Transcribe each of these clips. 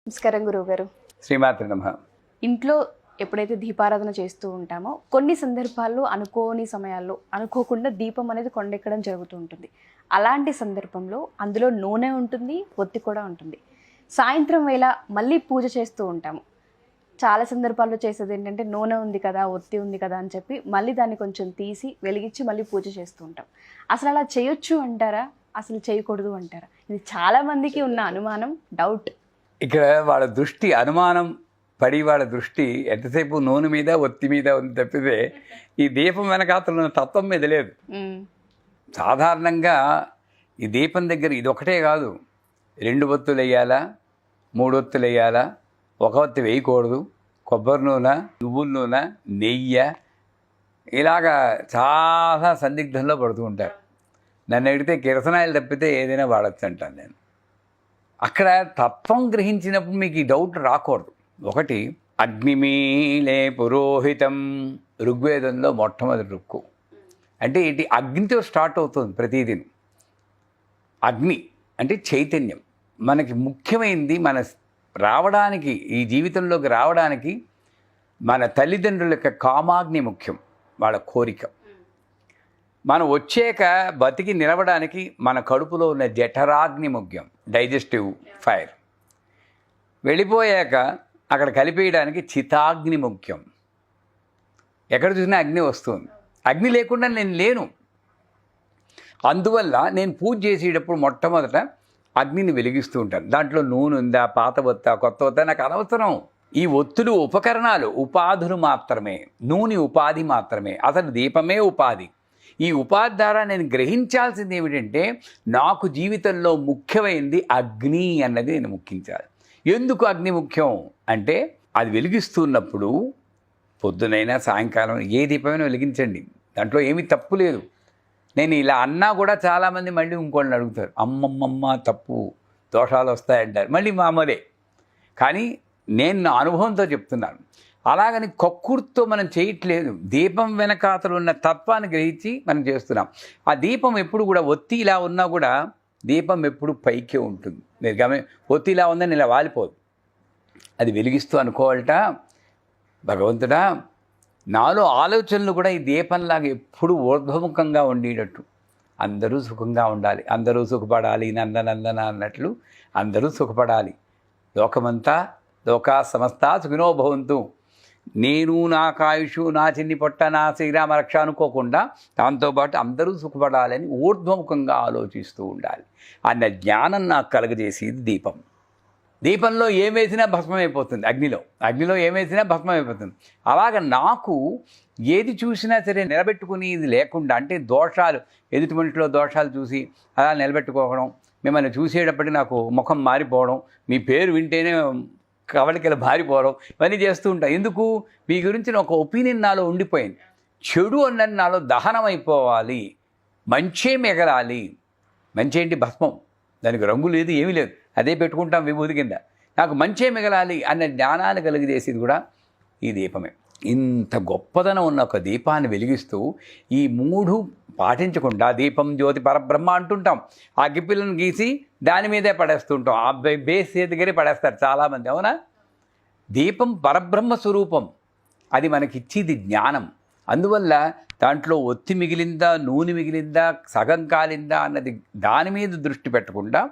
నమస్కారం గురువుగారు. శ్రీమాత్రి నమః. ఇంట్లో ఎప్పుడైతే దీపారాధన చేస్తూ ఉంటామో కొన్ని సందర్భాల్లో అనుకోని సమయాల్లో అనుకోకుండా దీపం అనేది కొండెక్కడం జరుగుతూ ఉంటుంది. అలాంటి సందర్భంలో అందులో నూనె ఉంటుంది, ఒత్తి కూడా ఉంటుంది. సాయంత్రం వేళ మళ్ళీ పూజ చేస్తూ ఉంటాము. చాలా సందర్భాల్లో చేసేది ఏంటంటే నూనె ఉంది కదా, ఒత్తి ఉంది కదా అని చెప్పి మళ్ళీ దాన్ని కొంచెం తీసి వెలిగించి మళ్ళీ పూజ చేస్తూ ఉంటాం. అసలు అలా చేయొచ్చు అంటారా, అసలు చేయకూడదు అంటారా? ఇది చాలా మందికి ఉన్న అనుమానం, డౌట్. ఇక్కడ వాళ్ళ దృష్టి అనుమానం పడి వాళ్ళ దృష్టి ఎంతసేపు నూనె మీద ఒత్తి మీద ఉంది తప్పితే ఈ దీపం వెనకాతల ఉన్న తత్వం మీద లేదు. సాధారణంగా ఈ దీపం దగ్గర ఇది ఒకటే కాదు, 2 ఒత్తులు వేయాలా, 3 ఒత్తులు వేయాలా, 1 ఒత్తి వేయకూడదు, కొబ్బరి నూనె, నువ్వుల నూనె, నెయ్యి, ఇలాగా చాలా సందిగ్ధంలో పడుతూ ఉంటారు. నన్ను అడిగితే కిరసనాయిలు తప్పితే ఏదైనా వాడచ్చు అంటాను నేను. అక్కడ తత్వం గ్రహించినప్పుడు మీకు ఈ డౌట్ రాకూడదు. ఒకటి, అగ్నిమీలే పురోహితం, ఋగ్వేదంలో మొట్టమొదటి రుక్కు. అంటే ఇది అగ్నితో స్టార్ట్ అవుతుంది ప్రతిదీ. అగ్ని అంటే చైతన్యం. మనకి ముఖ్యమైనది మన రావడానికి, ఈ జీవితంలోకి రావడానికి మన తల్లిదండ్రుల యొక్క కామాగ్ని ముఖ్యం, వాళ్ళ కోరిక. మనం వచ్చాక బతికి నిలవడానికి మన కడుపులో ఉన్న జఠరాగ్ని ముఖ్యం, డైజెస్టివ్ ఫైర్. వెళ్ళిపోయాక అక్కడ కలిపేయడానికి చితాగ్ని ముఖ్యం. ఎక్కడ చూసినా అగ్ని వస్తుంది. అగ్ని లేకుండా నేను లేను. అందువల్ల నేను పూజ చేసేటప్పుడు మొట్టమొదట అగ్నిని వెలిగిస్తూ ఉంటాను. దాంట్లో నూనె ఉందా, పాత ఒత్తా, కొత్త ఒత్తా నాకు అనవసరం. ఈ ఒత్తులు ఉపకరణాలు, ఉపాధులు మాత్రమే. నూనె ఉపాధి మాత్రమే. అసలు దీపమే ఉపాధి. ఈ ఉపాధి ద్వారా నేను గ్రహించాల్సింది ఏమిటంటే నాకు జీవితంలో ముఖ్యమైనది అగ్ని అన్నది నేను ముఖ్యించాలి. ఎందుకు అగ్ని ముఖ్యం అంటే అది వెలిగిస్తున్నప్పుడు పొద్దునైనా సాయంకాలం ఏ దీపమైనా వెలిగించండి, దాంట్లో ఏమీ తప్పు లేదు. నేను ఇలా అన్నా కూడా చాలామంది మళ్ళీ ఇంకోళ్ళని అడుగుతారు, అమ్మమ్మమ్మ తప్పు, దోషాలు వస్తాయంటారు. మళ్ళీ మామూలే. కానీ నేను నా అనుభవంతో చెప్తున్నాను. అలాగని కక్కుర్తో మనం చేయట్లేదు. దీపం వెనకాతలు ఉన్న తత్వాన్ని గ్రహించి మనం చేస్తున్నాం. ఆ దీపం ఎప్పుడు కూడా ఒత్తి ఇలా ఉన్నా కూడా దీపం ఎప్పుడు పైకే ఉంటుంది. మీరు ఒత్తి ఇలా ఉందని ఇలా వాలిపోదు. అది వెలిగిస్తూ అనుకోవాలట, భగవంతుడా నాలో ఆలోచనలు కూడా ఈ దీపంలాగా ఎప్పుడు ఊర్ధ్వముఖంగా ఉండేటట్టు, అందరూ సుఖంగా ఉండాలి, అందరూ సుఖపడాలి, నందనందన అన్నట్లు అందరూ సుఖపడాలి, లోకమంతా లోకా సమస్తా సుఖినో భవంతు, నేను నా కాయుషు, నా చిన్ని పొట్ట, నా శ్రీరామ రక్ష అనుకోకుండా దాంతోపాటు అందరూ సుఖపడాలని ఊర్ధ్వముఖంగా ఆలోచిస్తూ ఉండాలి అన్న జ్ఞానం నాకు కలగజేసేది దీపం. దీపంలో ఏం వేసినా భస్మమైపోతుంది, అగ్నిలో ఏం వేసినా భస్మమైపోతుంది. అలాగ నాకు ఏది చూసినా సరే నిలబెట్టుకుని ఇది లేకుండా, అంటే దోషాలు, ఎదుటి మనిషిలో దోషాలు చూసి అలా నిలబెట్టుకోవడం, మిమ్మల్ని చూసేటప్పటికి నాకు ముఖం మారిపోవడం, మీ పేరు వింటేనే కవలికలు భారిపోవడం, ఇవన్నీ చేస్తూ ఉంటాయి. ఎందుకు? మీ గురించి ఒక ఒపీనియన్ నాలో ఉండిపోయింది. చెడు అన్నది నాలో దహనం అయిపోవాలి, మంచే మిగలాలి. మంచి ఏంటి? భస్మం. దానికి రంగు లేదు, ఏమీ లేదు, అదే పెట్టుకుంటాం విభూతి కింద. నాకు మంచే మిగలాలి అన్న జ్ఞానాన్ని కలిగజేసేది కూడా ఈ దీపమే. ఇంత గొప్పదనం ఉన్న ఒక దీపాన్ని వెలిగిస్తూ ఈ 3 పాటించకుండా దీపం జ్యోతి పరబ్రహ్మ అంటుంటాం. ఆ గిప్పిలను గీసి దాని మీదే పడేస్తుంటాం. ఆ బేస్ దగ్గరే పడేస్తారు చాలామంది, అవునా? దీపం పరబ్రహ్మ స్వరూపం, అది మనకిచ్చేది జ్ఞానం. అందువల్ల దాంట్లో ఒత్తి మిగిలిందా, నూనె మిగిలిందా, సగం కాలిందా అన్నది దాని మీద దృష్టి పెట్టకుండా,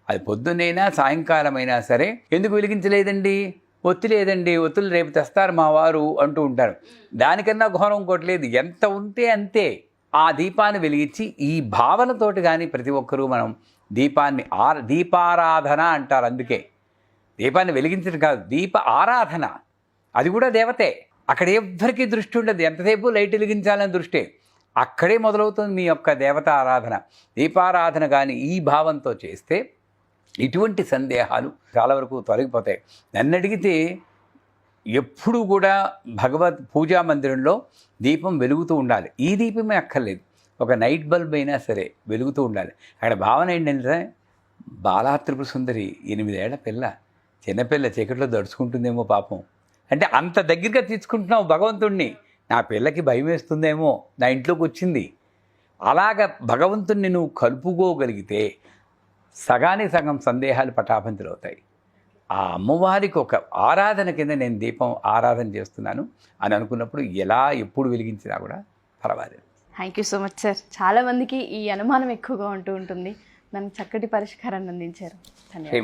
అది పొద్దున్నైనా సాయంకాలమైనా సరే ఎందుకు వెలిగించలేదండి, ఒత్తి లేదండి, ఒత్తులు రేపు తెస్తారు మా వారు అంటూ ఉంటారు. దానికన్నా ఘోరం కొట్టలేదు. ఎంత ఉంటే అంతే ఆ దీపాన్ని వెలిగించి ఈ భావనతోటి కానీ ప్రతి ఒక్కరూ మనం దీపాన్ని దీపారాధన అంటారు. అందుకే దీపాన్ని వెలిగించడం కాదు, దీప ఆరాధన. అది కూడా దేవతే. అక్కడ ఎవ్వరికీ దృష్టి ఉండదు, ఎంతసేపు లైట్ వెలిగించాలని దృష్టి. అక్కడే మొదలవుతుంది మీ యొక్క దేవత ఆరాధన. దీపారాధన కానీ ఈ భావంతో చేస్తే ఇటువంటి సందేహాలు చాలా వరకు తొలగిపోతాయి. నన్ను అడిగితే ఎప్పుడు కూడా భగవద్ పూజా మందిరంలో దీపం వెలుగుతూ ఉండాలి. ఈ దీపమే అక్కర్లేదు, ఒక నైట్ బల్బ్ అయినా సరే వెలుగుతూ ఉండాలి. అక్కడ భావన ఏంటంటే బాలా త్రిపుర సుందరి 8 ఏళ్ల పిల్ల, చిన్నపిల్ల చీకట్లో దడుచుకుంటుందేమో పాపం. అంటే అంత దగ్గరగా తీసుకుంటున్నావు భగవంతుణ్ణి. నా పిల్లకి భయం వేస్తుందేమో, నా ఇంట్లోకి వచ్చింది. అలాగ భగవంతుణ్ణి నువ్వు కలుపుకోగలిగితే సగానికి సగం సందేహాలు పటాపంచలవుతాయి. ఆ అమ్మవారికి ఒక ఆరాధన కింద నేను దీపం ఆరాధన చేస్తున్నాను అని అనుకున్నప్పుడు ఎలా ఎప్పుడు వెలిగించినా కూడా పర్వాలేదు. Thank you so much sir. చాలామందికి ఈ అనుమానం ఎక్కువగా ఉంటూ ఉంటుంది, దానికి చక్కటి పరిష్కారాన్ని అందించారు. ధన్యవాదాలు.